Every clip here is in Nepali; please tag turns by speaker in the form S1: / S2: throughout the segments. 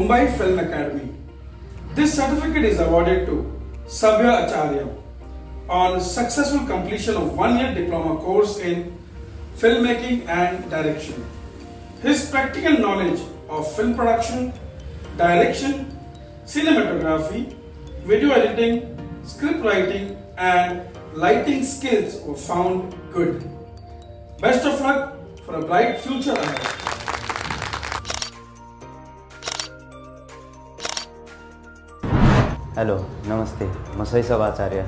S1: Mumbai Film Academy. This certificate is awarded to Sabhya Acharya on successful completion of 1-year diploma course in filmmaking and direction. His practical knowledge of film production, direction, cinematography, video editing, script writing and lighting skills were found good. Best of luck for a bright future ahead.
S2: Hello नमस्ते म sabhya acharya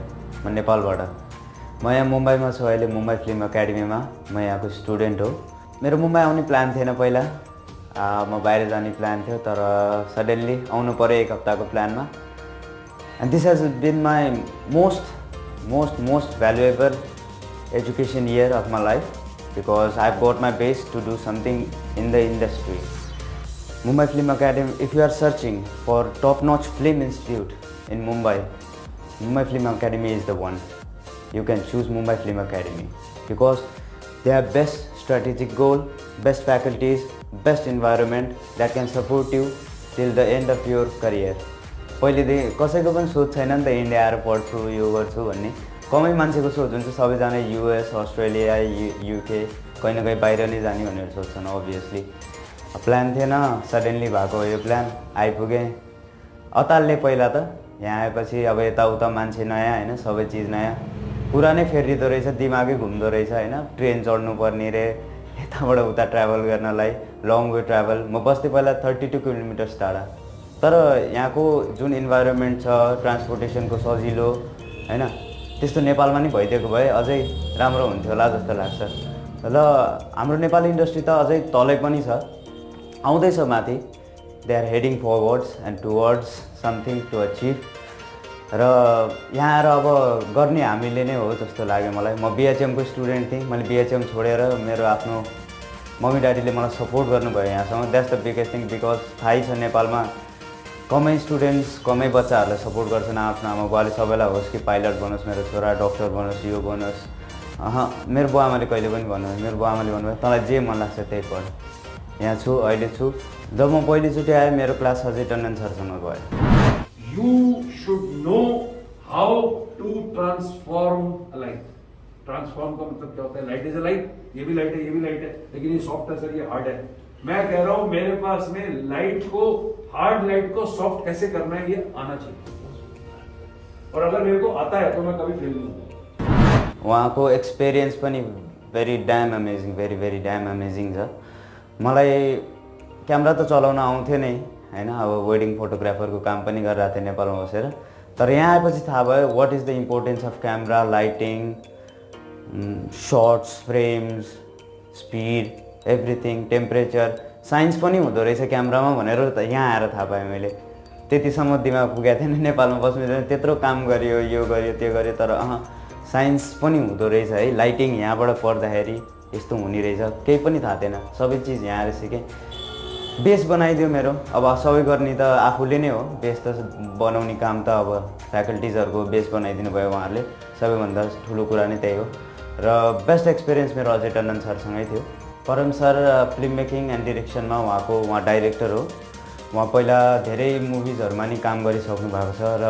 S2: म नेपालबाट म यहाँ मुम्बईमा छु अहिले मुम्बई फिल्म एकाडेमीमा म यहाँको स्टुडेन्ट हो मेरो मुम्बई आउने प्लान थिएन पहिला म बाहिर जाने प्लान थियो तर सडनली आउनु पर्यो एक हप्ताको प्लानमा and this has been my most valuable education year of my life because I've got my base to do something in the industry. Mumbai Film Academy, if you are searching for top-notch film institute in Mumbai, Mumbai Film Academy is the one. You can choose Mumbai Film Academy because they have best strategic goal, best faculties, best environment that can support you till the end of your career. पहिलेदेखि कसैको पनि सोच छैन नि त इन्डिया आएर पढ्छु यो गर्छु भन्ने कमै मान्छेको सोच हुन्छ सबैजना युएस अस्ट्रेलिया युके कहीँ न कहीँ बाहिर नै जाने भनेर सोच्छन् अभियसली प्लान थिएन सडनली भएको यो प्लान आइपुगेँ अतालले पहिला त यहाँ आएपछि अब यताउता मान्छे नयाँ होइन सबै चिज नयाँ पुरा नै फेरिँदो रहेछ दिमागै घुम्दो रहेछ होइन ट्रेन चढ्नु पर्ने रे यताबाट उता ट्राभल गर्नलाई लङ वे ट्राभल म बस्दै पहिला 32 किलोमिटर्स टाढा तर यहाँको जुन इन्भाइरोमेन्ट छ ट्रान्सपोर्टेसनको सजिलो हैन त्यस्तो नेपालमा नि भइदिएको भए अझै राम्रो हुन्थ्यो होला जस्तो लाग्छ र हाम्रो नेपाली इन्डस्ट्री त अझै तलै पनि छ आउँदैछ माथि they are heading forwards and towards something to achieve र यहाँ आएर अब गर्ने हामीले नै हो जस्तो लाग्यो मलाई म बिएचएमको स्टुडेन्ट थिएँ मैले बिएचएम छोडेर मेरो आफ्नो मम्मी ड्याडीले मलाई सपोर्ट गर्नुभयो यहाँसम्म that's the biggest thing because थाहै छ नेपालमा कमै स्टुडेन्ट्स कमै बच्चाहरूलाई सपोर्ट गर्छन् आफ्नो आमा बुवाले सबैलाई होस् कि पाइलट बनोस् मेरो छोरा डक्टर बनोस् यो बनोस् मेरो बुवा आमाले कहिले पनि भन्नुभयो मेरो बुवा आमाले भन्नुभयो तँलाई जे मन लाग्छ त्यही पढ यहाँ छु अहिले छु जब म पहिलोचोटि आएँ मेरो क्लास अजय टन्डन सरसँग गयो
S3: You should know how to transform a light. Transform का मतलब क्या होता है लाइट इज अ लाइट ये भी लाइट है ये भी लाइट है लेकिन ये सॉफ्ट है सर ये हार्ड है मैं कह रहा हूँ मेरे पास में लाइट को हार्ड लाइट को सॉफ्ट कैसे करना है ये आना चाहिए और अगर मेरे को आता है तो मैं कभी फेल नहीं हूँ
S2: उहाँको एक्सपिरियन्स पनि very damn amazing very damn amazing छ मलाई क्यामेरा त चलाउन आउँथ्यो नै हैन अब वेडिङ फोटोग्राफरको काम पनि गरिरहेको थिएँ नेपालमा बसेर तर यहाँ आएपछि थाहा भयो what is the importance of camera lighting shots frames speed everything temperature science पनि हुँदो रहेछ क्यामेरामा भनेर त यहाँ आएर थाहा पाएँ मैले त्यतिसम्म दिमाग पुगेको थिएन नेपालमा बस्नु त्यत्रो काम गरियो यो गरियो त्यो गरियो तर साइन्स पनि हुँदो रहेछ है लाइटिङ यहाँबाट पढ्दाखेरि यस्तो हुने रहेछ केही पनि थाहा थिएन सबै चिज यहाँ आएर सिकेँ बेस बनाइदियो मेरो अब सबै गर्ने त आफूले नै हो बेस त बनाउने काम त अब फ्याकल्टिजहरूको बेस बनाइदिनु भयो उहाँहरूले सबैभन्दा ठुलो कुरा नै त्यही हो र बेस्ट एक्सपिरियन्स मेरो अजय टन्डन सरसँगै थियो परम सर फिल्म मेकिङ एन्ड डिरेक्सनमा उहाँ डाइरेक्टर हो उहाँ पहिला धेरै मुभिजहरूमा नि काम गरिसक्नु भएको छ र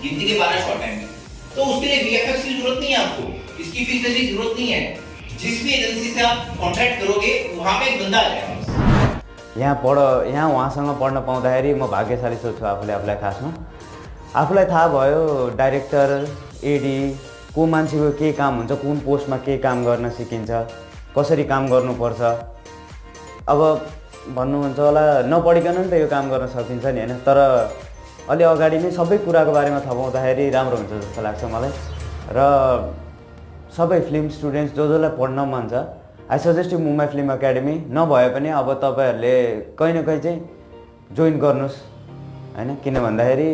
S4: गिनती के 12 शॉट आएंगे तो उसके लिए वीएफएक्स की जरूरत नहीं है आपको इसकी फीस देने की जरूरत नहीं है जिस भी एजेंसी से आप कॉन्ट्रैक्ट करोगे वहां पे एक बंदा आ जाएगा
S2: यहाँ उहाँसँग पढ्न पाउँदाखेरि म भाग्यशाली सोच्छु आफूलाई खासमा आफूलाई थाहा भयो डाइरेक्टर एडी को मान्छेको के काम हुन्छ कुन पोस्टमा के काम गर्न सिकिन्छ कसरी काम गर्नुपर्छ अब भन्नुहुन्छ होला नपढिकन नि त यो काम गर्न सकिन्छ नि हैन तर अलि अगाडि नै सबै कुराको बारेमा थाहा पाउँदाखेरि राम्रो हुन्छ जस्तो लाग्छ मलाई र सबै फिल्म स्टुडेन्ट्स जसलाई पढ्न मन छ I suggest you Mumbai film academy नभए पनि अब तपाईँहरूले कहीँ न कहीँ चाहिँ जोइन गर्नुहोस् हैन किन भन्दाखेरि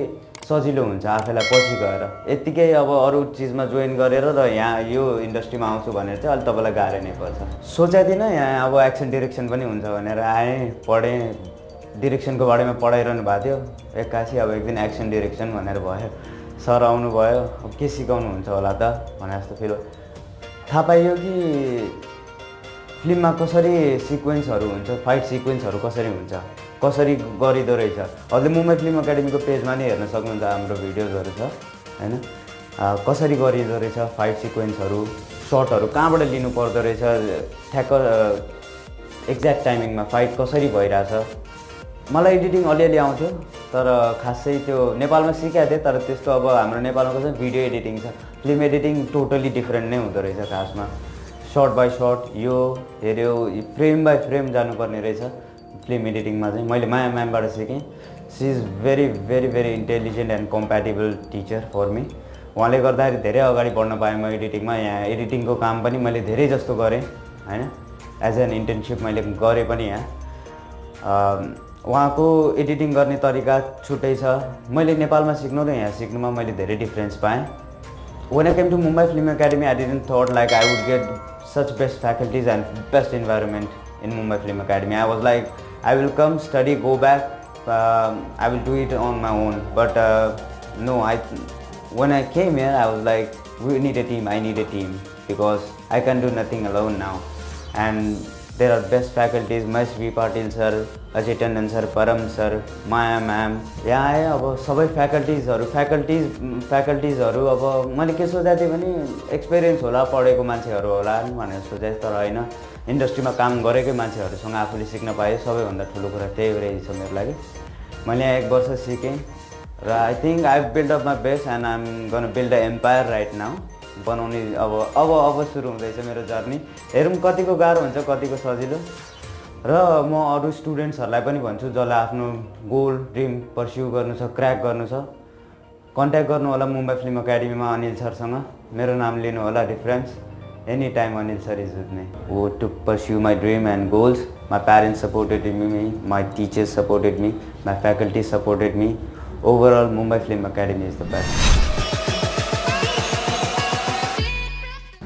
S2: सजिलो हुन्छ आफैलाई पछि गएर यतिकै अब अरू चिजमा जोइन गरेर र यहाँ यो इन्डस्ट्रीमा आउँछु भनेर चाहिँ अलि तपाईँलाई गाह्रो नै पर्छ सोचेको थिइनँ यहाँ अब एक्सन डिरेक्सन पनि हुन्छ भनेर आएँ पढेँ डिरेक्सनको बारेमा पढाइरहनु भएको थियो एक्कासी अब एक दिन एक्सन डिरेक्सन भनेर भयो सर आउनुभयो अब के सिकाउनुहुन्छ होला त भने जस्तो फिल थाहा पाइयो कि फिल्ममा कसरी सिक्वेन्सहरू हुन्छ फाइट सिक्वेन्सहरू कसरी हुन्छ कसरी गरिदो रहेछ। हजुरले मुम्बई फिल्म एकाडेमीको पेजमा नि हेर्न सक्नुहुन्छ, हाम्रो भिडियोजहरू छ हैन। कसरी गरिदो रहेछ, फाइट सिक्वेन्सहरू, सर्टहरू कहाँबाट लिनु पर्दो रहेछ, ठ्याक्क एक्ज्याक्ट टाइमिङमा फाइट कसरी भइरहेछ। मलाई एडिटिङ अलिअलि आउँथ्यो, तर खासै त्यो नेपालमा सिकेको थिएँ, तर त्यस्तो अब हाम्रो नेपालमा कसरी भिडियो एडिटिङ छ, फिल्म एडिटिङ टोटली डिफ्रेन्ट नै हुँदो रहेछ खासमा। सर्ट बाई सर्ट यो हेऱ्यो, फ्रेम बाई फ्रेम जानुपर्ने रहेछ फिल्म एडिटिङमा चाहिँ। मैले माया म्यामबाट सिकेँ। She is very very very intelligent and compatible teacher for me. उहाँले गर्दाखेरि धेरै अगाडि बढ्न पाएँ म एडिटिङमा। यहाँ एडिटिङको काम पनि मैले धेरै जस्तो गरेँ हैन, एज एन इन्टर्नसिप मैले गरेँ पनि यहाँ। उहाँको एडिटिङ गर्ने तरिका छुट्टै छ। मैले नेपालमा सिक्नु र यहाँ सिक्नुमा मैले धेरै डिफ्रेन्स पाएँ। When I came to Mumbai Film Academy, I didn't thought like I would get such best faculties and best environment in Mumbai Film Academy. I was like, I will come, study, go back, I will do it on my own. But no, when I came here, I was like, we need a team, I need a team, because I can do nothing alone now. And there are best faculties, Mahesh V. Patil sir, Ajay Tandon sir, Param sir, Maya ma'am. यहाँ आएँ अब सबै फ्याकल्टिजहरू अब मैले के सोचेको थिएँ भने एक्सपिरियन्स होला, पढेको मान्छेहरू होला भनेर सोचेँ, तर होइन, इन्डस्ट्रीमा काम गरेकै मान्छेहरूसँग आफूले सिक्न पाएँ। सबैभन्दा ठुलो कुरा त्यही रहेछ मेरो लागि। मैले यहाँ 1 वर्ष सिकेँ र I think I build up my best and I am gonna build a empire right now. बनाउने अब सुरु हुँदैछ मेरो जर्नी। हेरौँ कतिको गाह्रो हुन्छ, कतिको सजिलो। र म अरू स्टुडेन्ट्सहरूलाई पनि भन्छु, जसलाई आफ्नो गोल ड्रिम पर्स्यु गर्नु छ, क्र्याक गर्नु छ, कन्ट्याक्ट गर्नु होला मुम्बई फिल्म एकाडेमीमा अनिल सरसँग। मेरो नाम लिनु होला reference, any time Anil sir is with me. वो to pursue my dream and goals. My parents supported me, my teachers supported me, my faculty supported me. Overall Mumbai film academy is the best.